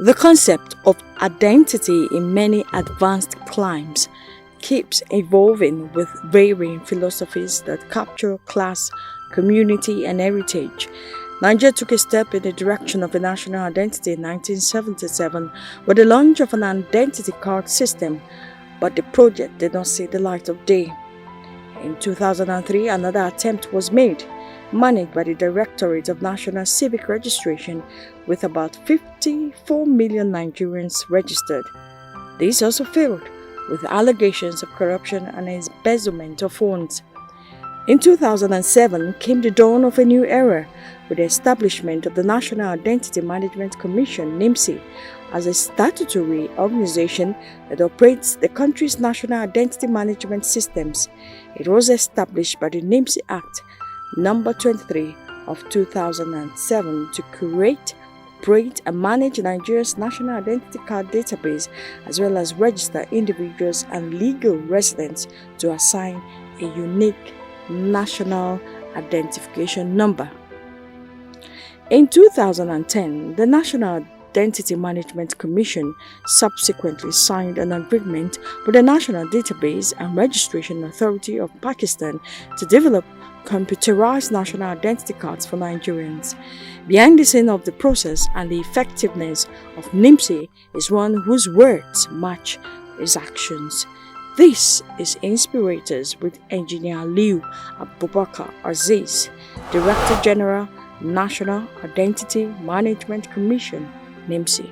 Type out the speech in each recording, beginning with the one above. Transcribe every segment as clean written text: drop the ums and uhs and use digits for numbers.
The concept of identity in many advanced climes keeps evolving with varying philosophies that capture class, community, and heritage. Nigeria took a step in the direction of a national identity in 1977 with the launch of an identity card system, but the project did not see the light of day. In 2003, another attempt was made, managed by the Directorate of National Civic Registration, with about 54 million Nigerians registered. This also failed, with allegations of corruption and embezzlement of funds. In 2007 came the dawn of a new era, with the establishment of the National Identity Management Commission (NIMC) as a statutory organization that operates the country's national identity management systems. It was established by the NIMC Act No. 23 of 2007 to create, operate, and manage Nigeria's national identity card database, as well as register individuals and legal residents to assign a unique national identification number. In 2010, the National Identity Management Commission subsequently signed an agreement with the National Database and Registration Authority of Pakistan to develop computerized national identity cards for Nigerians. Behind the scene of the process and the effectiveness of NIMC is one whose words match his actions. This is Inspirators with Engr Aliyu Aziz, Director General, National Identity Management Commission, NIMC.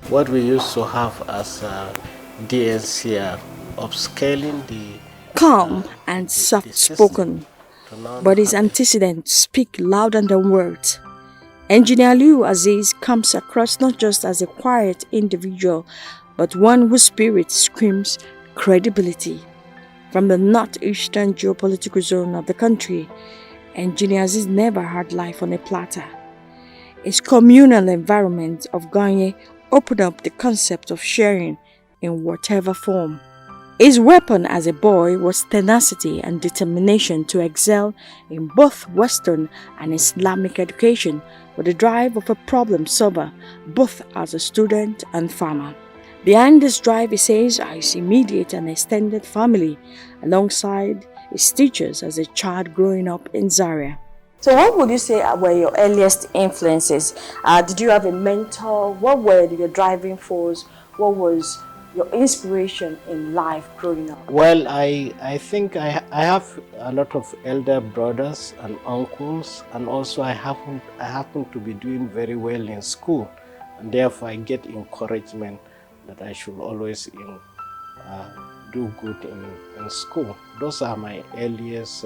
What we used to have as DNCR, upscaling the calm and soft-spoken, but his antecedents speak louder than words. Engr Aliyu Aziz comes across not just as a quiet individual, but one whose spirit screams credibility. From the northeastern geopolitical zone of the country, Engr Aziz never had life on a platter. His communal environment of Ganye opened up the concept of sharing in whatever form. His weapon as a boy was tenacity and determination to excel in both Western and Islamic education, with the drive of a problem solver, both as a student and farmer. Behind this drive, he says, his immediate and extended family, alongside his teachers as a child growing up in Zaria. So what would you say were your earliest influences? Did you have a mentor? What were your driving force? What was your inspiration in life growing up? Well, I think I have a lot of elder brothers and uncles, and also I happen to be doing very well in school, and therefore I get encouragement that I should always do good in school. Those are my earliest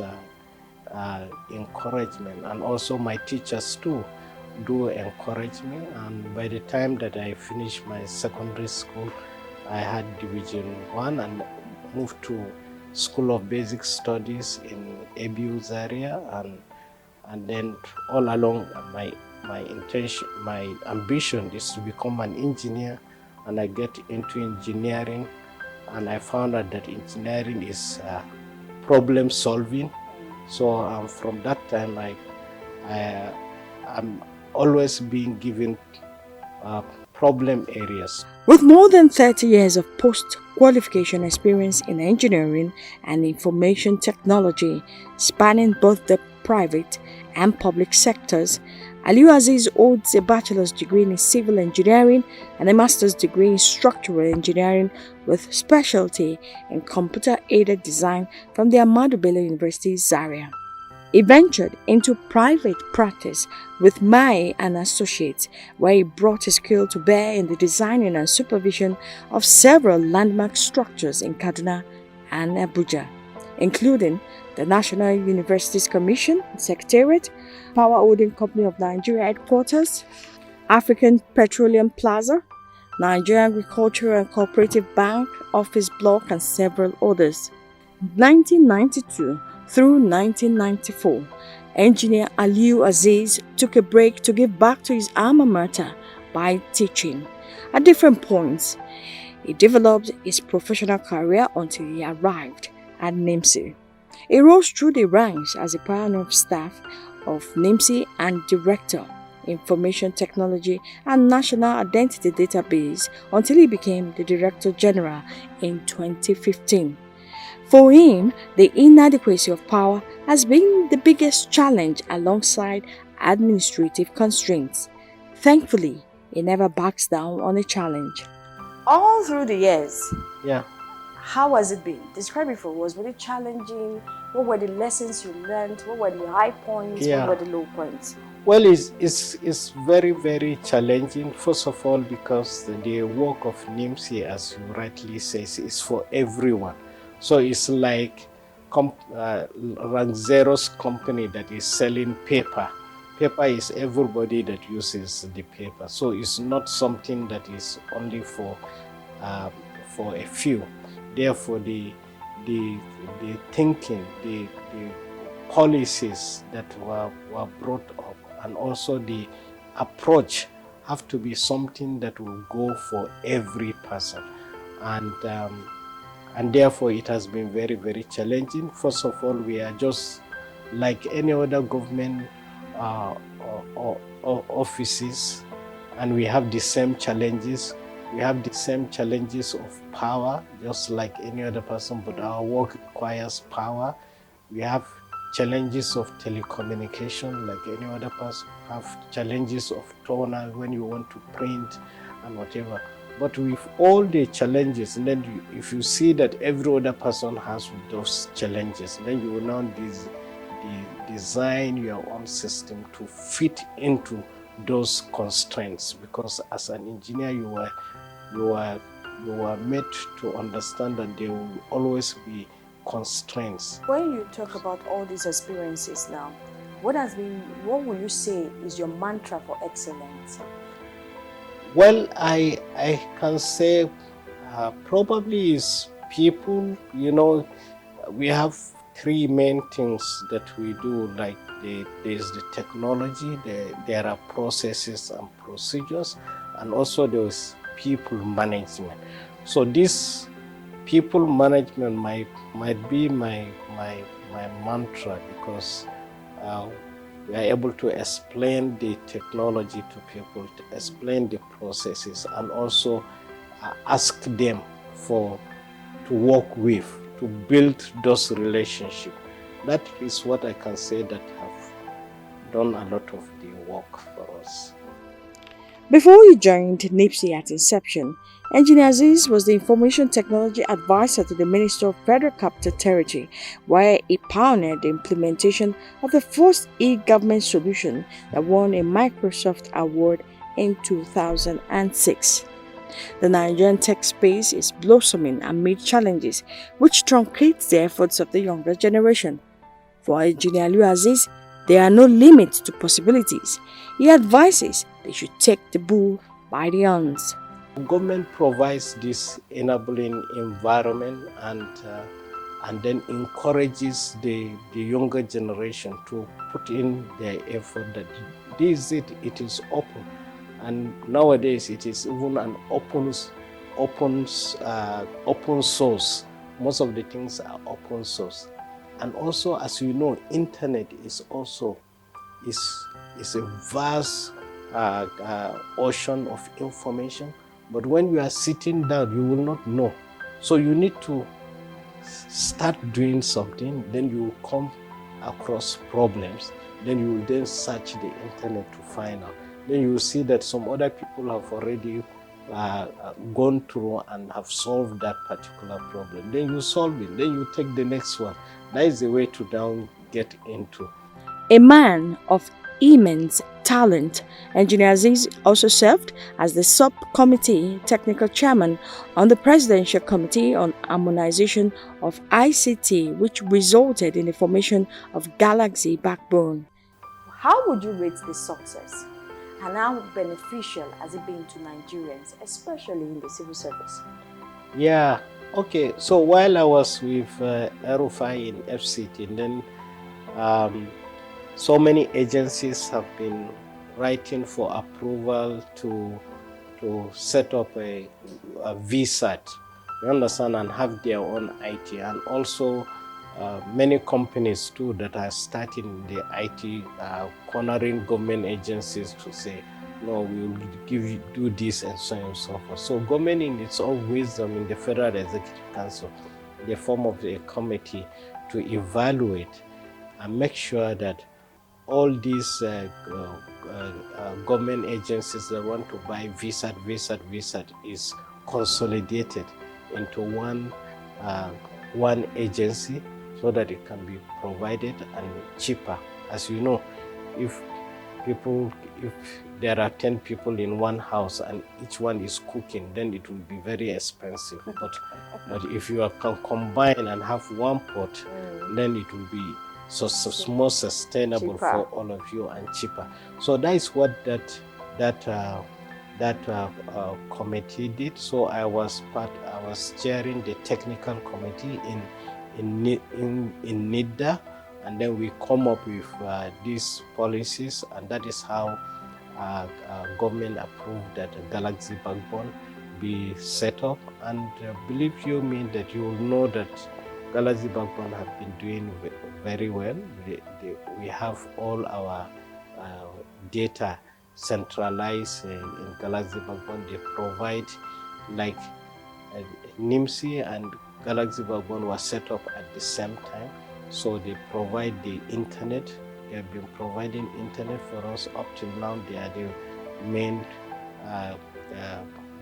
encouragement, and also my teachers too do encourage me. And by the time that I finished my secondary school, I had Division 1 and moved to School of Basic Studies in ABU Zaria, and then all along my ambition is to become an engineer, and I get into engineering, and I found out that engineering is problem solving. So from that time, I'm always being given problem areas. With more than 30 years of post-qualification experience in engineering and information technology, spanning both the private and public sectors, Aliyu Aziz holds a bachelor's degree in civil engineering and a master's degree in structural engineering with specialty in computer-aided design from the Ahmadu Bello University, Zaria. He ventured into private practice with Mai and Associates, where he brought his skill to bear in the designing and supervision of several landmark structures in Kaduna and Abuja, including the National Universities Commission, Secretariat, Power Holding Company of Nigeria Headquarters, African Petroleum Plaza, Nigerian Agricultural and Cooperative Bank, Office Block, and several others. 1992 through 1994, Engineer Aliyu Aziz took a break to give back to his alma mater by teaching. At different points, he developed his professional career until he arrived at NIMC. He rose through the ranks as a pioneer of staff of NIMC and Director, Information Technology and National Identity Database until he became the Director General in 2015. For him, the inadequacy of power has been the biggest challenge alongside administrative constraints. Thankfully, he never backs down on a challenge. All through the years, Yeah. how has it been? Describe it for us. Was it challenging? What were the lessons you learned? What were the high points? Yeah. What were the low points? Well, it's very, very challenging. First of all, because the work of NIMC, as you rightly say, is for everyone. So it's like Rank Zero's company that is selling paper. Paper is everybody that uses the paper. So it's not something that is only for a few. Therefore, the thinking, the policies that were brought up, and also the approach have to be something that will go for every person, and therefore it has been very, very challenging. First of all, we are just like any other government offices, and we have the same challenges. We have the same challenges of power, just like any other person, but our work requires power. We have challenges of telecommunication, like any other person. Have challenges of toner when you want to print and whatever. But with all the challenges, and then if you see that every other person has those challenges, then you will now design your own system to fit into those constraints. Because as an engineer, you are made to understand that there will always be constraints. When you talk about all these experiences now, what will you say is your mantra for excellence? Well, I can say probably is people. You know, we have three main things that we do. Like there's the technology, there are processes and procedures, and also there's people management. So this people management might be my mantra, because we are able to explain the technology to people, to explain the processes, and also ask them to work with, to build those relationships. That is what I can say that have done a lot of the work for us. Before he joined NIPSI at inception, Engineer Aziz was the Information Technology Advisor to the Minister of Federal Capital Territory, where he pioneered the implementation of the first e-government solution that won a Microsoft Award in 2006. The Nigerian tech space is blossoming amid challenges which truncates the efforts of the younger generation. For Engineer Aliyu Aziz, there are no limits to possibilities. He advises they should take the bull by the horns. Government provides this enabling environment and then encourages the younger generation to put in their effort. That it is open, and nowadays it is even an open source. Most of the things are open source, and also, as you know, internet is also is a vast ocean of information. But when you are sitting down, you will not know. So you need to start doing something, then you will come across problems, then you will then search the internet to find out. Then you will see that some other people have already gone through and have solved that particular problem. Then you solve it, then you take the next one. That is the way to get into. A man of immense talent, Engineer Aziz also served as the subcommittee technical chairman on the Presidential Committee on Harmonization of ICT, which resulted in the formation of Galaxy Backbone. How would you rate this success? And how beneficial has it been to Nigerians, especially in the civil service? Yeah, okay. So while I was with RFI in FCT, and then so many agencies have been writing for approval to set up a VSAT, you understand, and have their own IT, and also many companies too that are starting the IT, cornering government agencies to say, no, we will do this and so on and so forth. So government in its own wisdom in the Federal Executive Council, they form of a committee to evaluate and make sure that all these government agencies that want to buy VSAT is consolidated into one agency so that it can be provided and cheaper. As you know, if there are 10 people in one house and each one is cooking, then it will be very expensive. But if you can combine and have one pot, then it will be more sustainable cheaper for all of you and cheaper. So that is what that committee did. So I was chairing the technical committee in NIDA, and then we come up with these policies, and that is how government approved that Galaxy Backbone be set up. And believe you me that you will know that Galaxy Backbone have been doing very well. We have all our data centralized in Galaxy Backbone. They provide, like NIMC and Galaxy Backbone was set up at the same time. So they provide the internet. They have been providing internet for us up till now. They are the main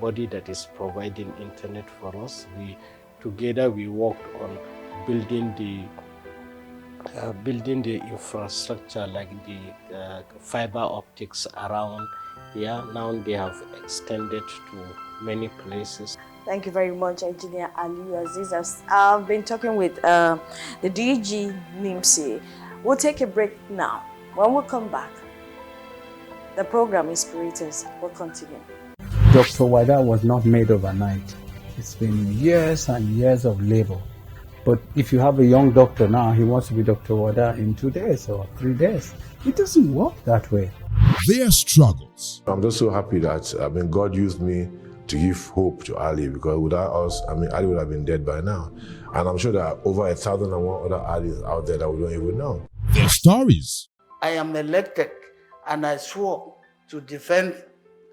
body that is providing internet for us. Together we worked on building the infrastructure, like the fiber optics around here. Now they have extended to many places. Thank you very much, Engineer Aliyu Aziz. I've been talking with the DG Nimc. We'll take a break now. When we come back, the program Inspirators will continue. Dr. Wada was not made overnight. It's been years and years of labor. But if you have a young doctor now, he wants to be Dr. Wada in 2 days or 3 days. It doesn't work that way. Their struggles. I'm just so happy that God used me to give hope to Ali, because without us, Ali would have been dead by now. And I'm sure there are over 1,001 other Alis out there that we don't even know. Their stories. I am elected and I swore to defend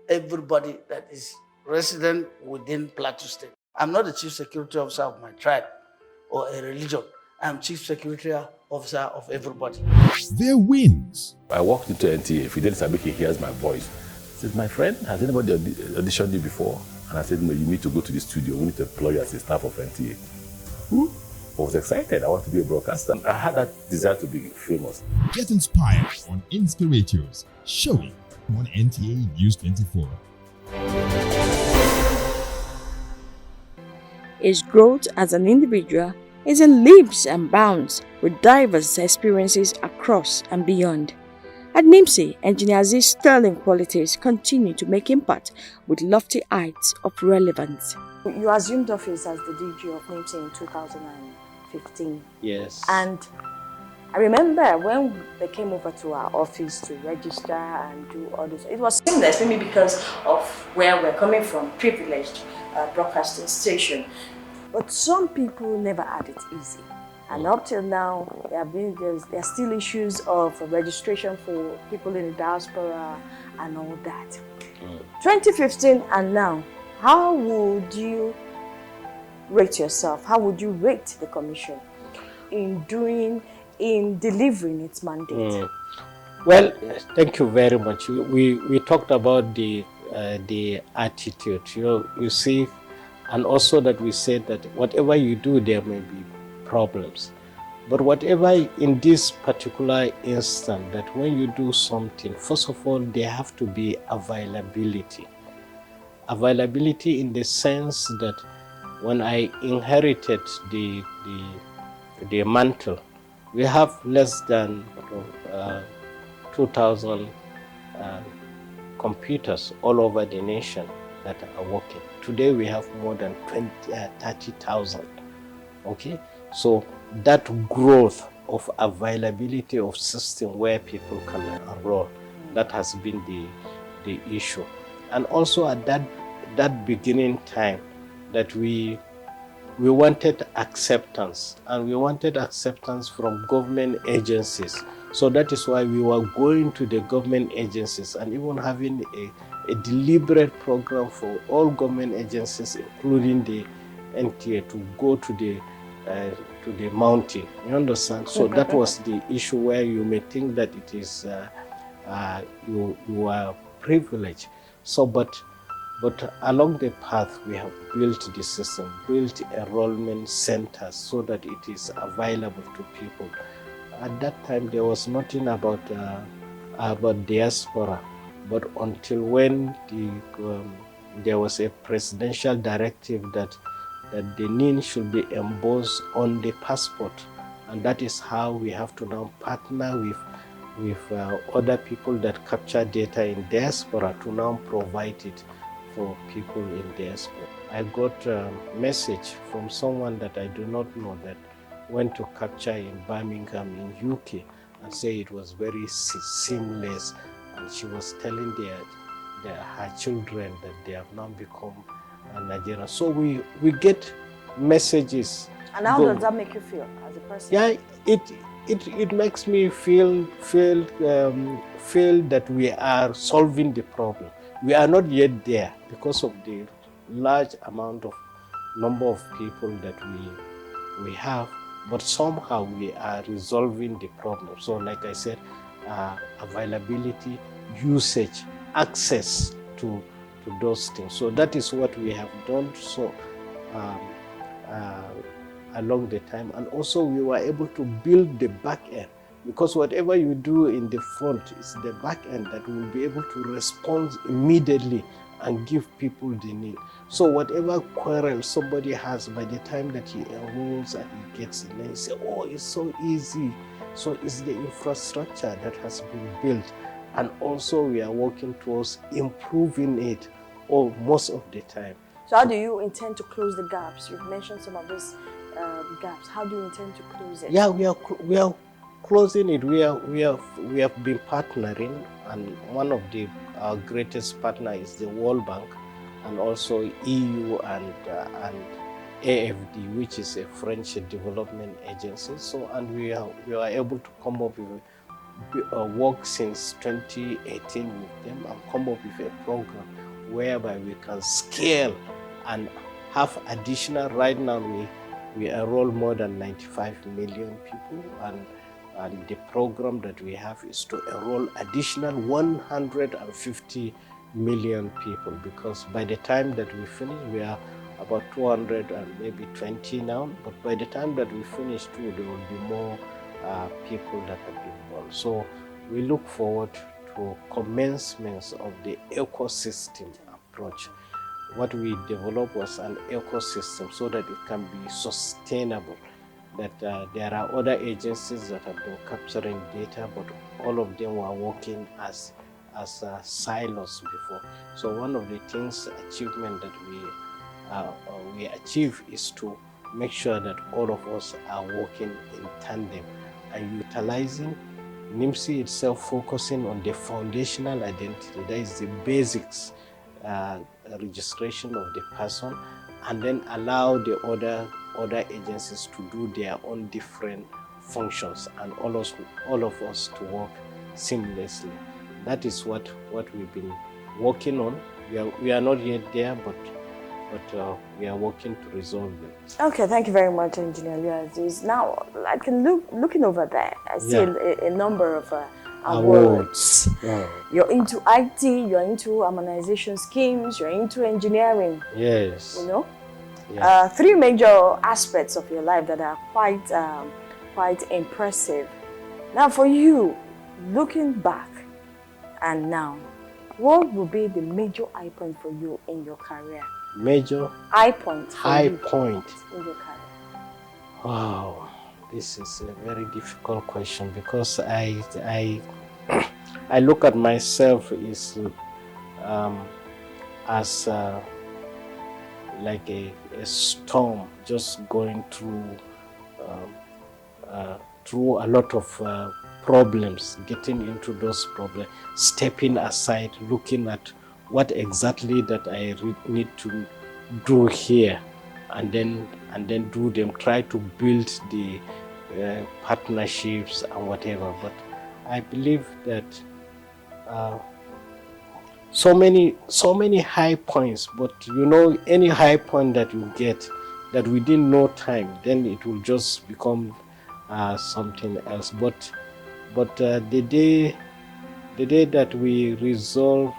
everybody that is resident within Plateau State. I'm not the chief security officer of my tribe or a religion. I'm chief security officer of everybody. Their wins. I walked into NTA. Fidel Sabiki hears my voice. He says, my friend, has anybody auditioned you before? And I said, no, you need to go to the studio. We need to employ you as a staff of NTA. I was excited. I want to be a broadcaster. I had that desire to be famous. Get inspired on Inspirators, showing on NTA News 24. His growth as an individual is in leaps and bounds with diverse experiences across and beyond. At NIMC, Engineer Aziz's sterling qualities continue to make impact with lofty heights of relevance. You assumed office as the DG of NIMC in 2015. Yes. And I remember when they came over to our office to register and do all this, it was seamless, maybe because of where we're coming from, privileged broadcasting station. But some people never had it easy. And up till now, there are still issues of registration for people in the diaspora and all that. 2015 and now, how would you rate yourself? How would you rate the commission in delivering its mandate? Well, thank you very much. We talked about the attitude. You see, and also that we said that whatever you do, there may be problems. But whatever in this particular instant, that when you do something, first of all, there have to be availability. Availability in the sense that when I inherited the mantle, we have less than 2,000 computers all over the nation that are working. Today we have more than 30,000. Okay, so that growth of availability of system where people can enroll, that has been the issue. And also at that beginning time, that we wanted acceptance, and we wanted acceptance from government agencies. So that is why we were going to the government agencies and even having a deliberate program for all government agencies, including the NTA, to go to the mountain. You understand? So that was the issue where you may think that it is you are privileged. So but along the path, we have built the system, built enrollment centers so that it is available to people. At that time, there was nothing about diaspora, but until when there was a presidential directive that the NIN should be embossed on the passport, and that is how we have to now partner with other people that capture data in diaspora to now provide it for people in diaspora. I got a message from someone that I do not know that went to capture in Birmingham in UK and say it was very seamless, and she was telling her children that they have now become Nigerian. So we get messages. And how does that make you feel as a person? Yeah, it makes me feel that we are solving the problem. We are not yet there because of the large number of people that we have, but somehow we are resolving the problem. So like I said, availability, usage, access to those things. So that is what we have done along the time. And also we were able to build the back end, because whatever you do in the front is the back end that will be able to respond immediately and give people the need. So whatever quarrel somebody has, by the time that he enrolls and he gets in, he say, oh, it's so easy. So it's the infrastructure that has been built. And also we are working towards improving it most of the time. So how do you intend to close the gaps? You've mentioned some of these gaps. How do you intend to close it? Yeah, we are closing it. We have been partnering, and one of our greatest partner is the World Bank, and also EU and AFD, which is a French development agency. So, and we are able to come up with work since 2018 with them and come up with a program whereby we can scale and have additional. Right now we enroll more than 95 million people, and the program that we have is to enroll additional 150 million people, because by the time that we finish, we are about 220 now, but by the time that we finish too, there will be more people that have been born. So we look forward to commencements of the ecosystem approach. What we developed was an ecosystem so that it can be sustainable. That there are other agencies that have been capturing data, but all of them were working as silos before. So one of the achievement that we achieve is to make sure that all of us are working in tandem and utilizing NIMC itself, focusing on the foundational identity, that is the basics, registration of the person, and then allow the other agencies to do their own different functions, and all of us to work seamlessly. That is what we've been working on. We are not yet there, but we are working to resolve them. Okay, thank you very much, Engineer Aliyu Aziz. Now, like looking over there, I see a number of awards. Oh. You're into IT, you're into harmonization schemes, you're into engineering. Yes. You know? Yeah. 3 major aspects of your life that are quite quite impressive. Now for you, looking back and now, what would be the major high point for you in your career? Major High point. high point in your career. Wow, this is a very difficult question because I look at myself as like a storm, just going through a lot of problems, getting into those problems, stepping aside, looking at what exactly that I need to do here, and then do them, try to build the partnerships and whatever. But I believe that so many high points, but you know, any high point that you get, that within no time, then it will just become something else. But the day that we resolve,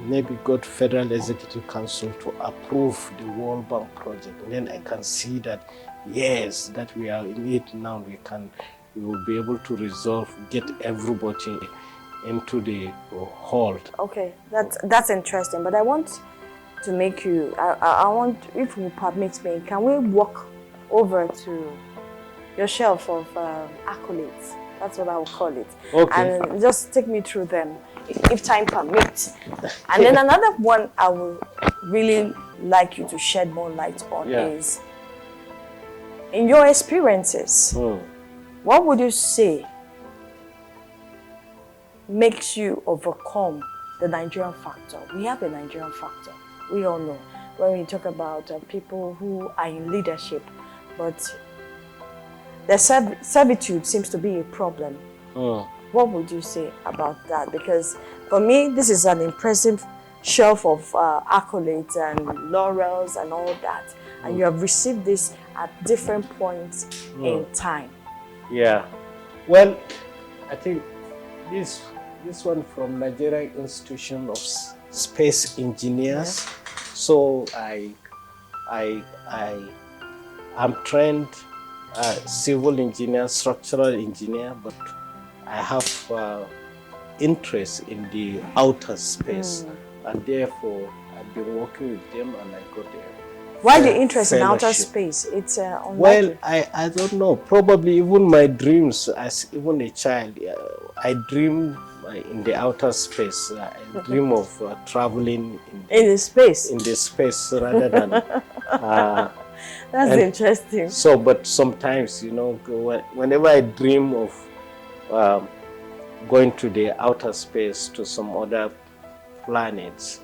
maybe got Federal Executive Council to approve the World Bank project, and then I can see that yes, that we are in it now. We will be able to resolve, get everybody into the hall. Okay, that's interesting. But I want to make you. I want, if you permit me, can we walk over to your shelf of accolades? That's what I will call it. Okay. And just take me through them, if time permits. And then another one I would really like you to shed more light on is, in your experiences, what would you say makes you overcome the Nigerian factor? We have a Nigerian factor. We all know when we talk about people who are in leadership, but their servitude seems to be a problem. What would you say about that? Because for me, this is an impressive shelf of accolades and laurels and all that. And you have received this at different points in time. Yeah. Well, I think this one from Nigerian Institution of Space Engineers. So I'm trained civil engineer, structural engineer, but I have interest in the outer space, and therefore I've been working with them, and I got there. Why the interest in outer space? It's unlikely. Well, I don't know. Probably even my dreams as even a child, I dream in the outer space. I dream of traveling in the space. In the space rather than. That's interesting. So, but sometimes, you know, whenever I dream of going to the outer space to some other planets,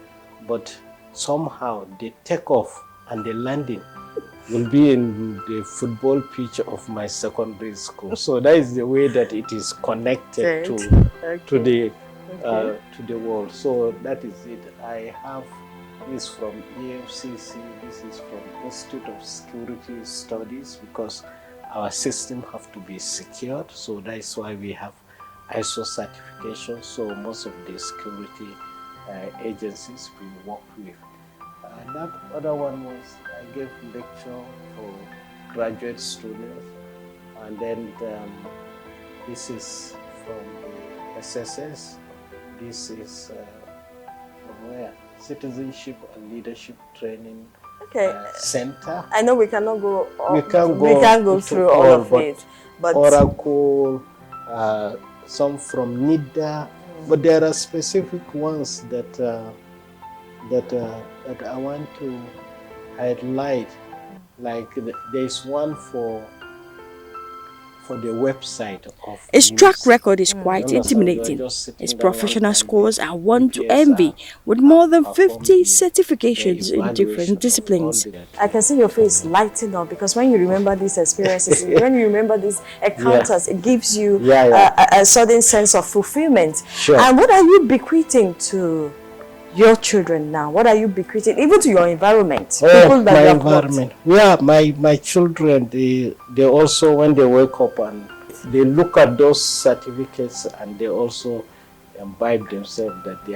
but somehow they take off and the landing will be in the football pitch of my secondary school. So that is the way that it is connected to the world. So that is it. I have this from EFCC. This is from Institute of Security Studies, because our system have to be secured. So that is why we have ISO certification. So most of the security agencies we work with. That other one was I gave lecture for graduate students, and then this is from the SSS. This is from where? Citizenship and Leadership Training Center. I know we cannot go. We can't go through all of it, but Oracle, some from NIDA, but there are specific ones that I want to highlight. Like there's one for the website of his track record is quite intimidating. His professional scores are one to envy, with more than 50 certifications in different disciplines. I can see your face lighting up, because when you remember these experiences, when you remember these encounters, it gives you a sudden sense of fulfillment. Sure. And what are you bequeathing to your children now? What are you bequeathing, even to your environment? People that my environment. Yeah, my children, they also, when they wake up and they look at those certificates, and they also imbibe themselves that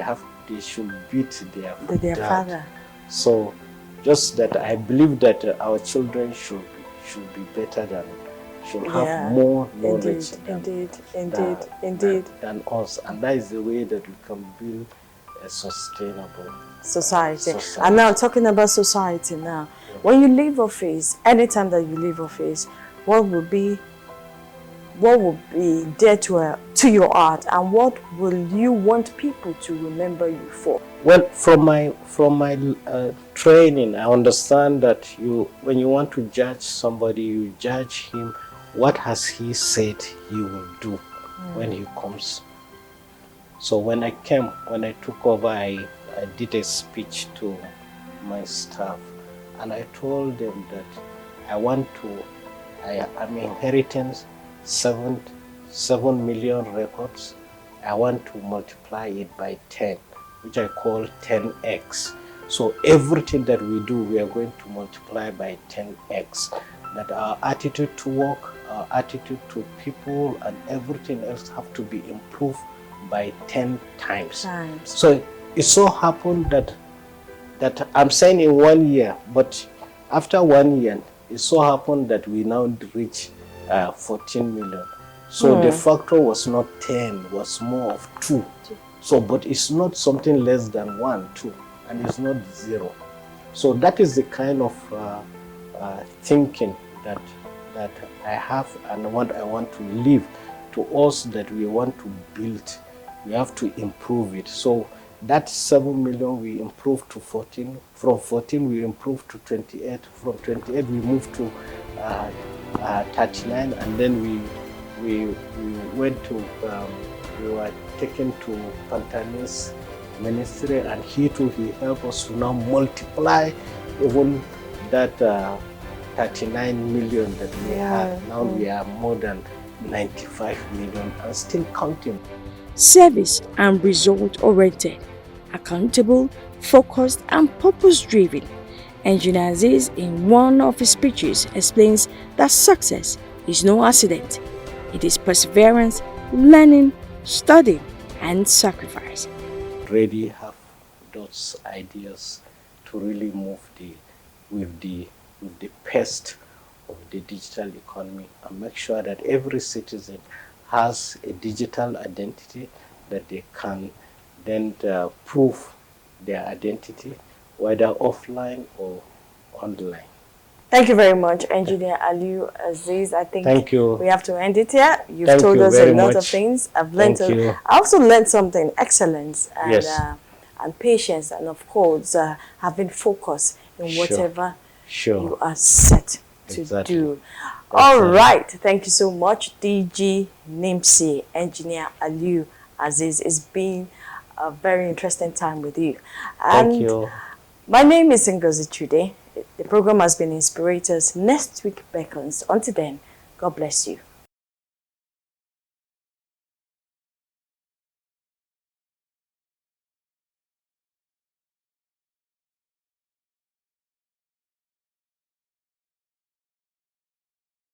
they should beat their father. So just that I believe that our children should be better than should have more knowledge than us. And that is the way that we can build a sustainable society. And now talking about society now, when you leave office, anytime that you leave office, what will be dear to your heart, and what will you want people to remember you for? Well, from my training, I understand that when you want to judge somebody, you judge him. What has he said he will do when he comes? So when I took over, I did a speech to my staff, and I told them that I'm inheriting 7 million records. I want to multiply it by 10, which I call 10x. So everything that we do, we are going to multiply by 10x. That our attitude to work, our attitude to people, and everything else have to be improved by 10 times. So it so happened that I'm saying in 1 year, but after 1 year, it so happened that we now reach 14 million. So the factor was not 10, was more of 2. So, but it's not something less than 1, 2, and it's not 0. So that is the kind of thinking that I have, and what I want to leave to us, that we want to build. We have to improve it. So that 7 million we improved to 14. From 14 we improved to 28. From 28 we moved to 39, and then we went to we were taken to Pantani's ministry, and he helped us to now multiply even that 39 million that we had. Now we are more than 95 million and still counting. Service and result-oriented, accountable, focused, and purpose-driven. Engr Aziz, in one of his speeches, explains that success is no accident. It is perseverance, learning, studying, and sacrifice. Already have those ideas to really move with the pace of the digital economy, and make sure that every citizen has a digital identity that they can then prove their identity, whether offline or online. Thank you very much, Engineer Aliyu Aziz. I think Thank you. We have to end it here. You've told us a lot of things. I've learned. I also learned something: excellence and patience, and of course, having focus in whatever you are set to do. All right. Thank you so much, DG Nimc, Engineer Aliyu Aziz. It's been a very interesting time with you. And thank you. My name is Ngozi Chude. The program has been Inspirators. Next week beckons. Until then, God bless you.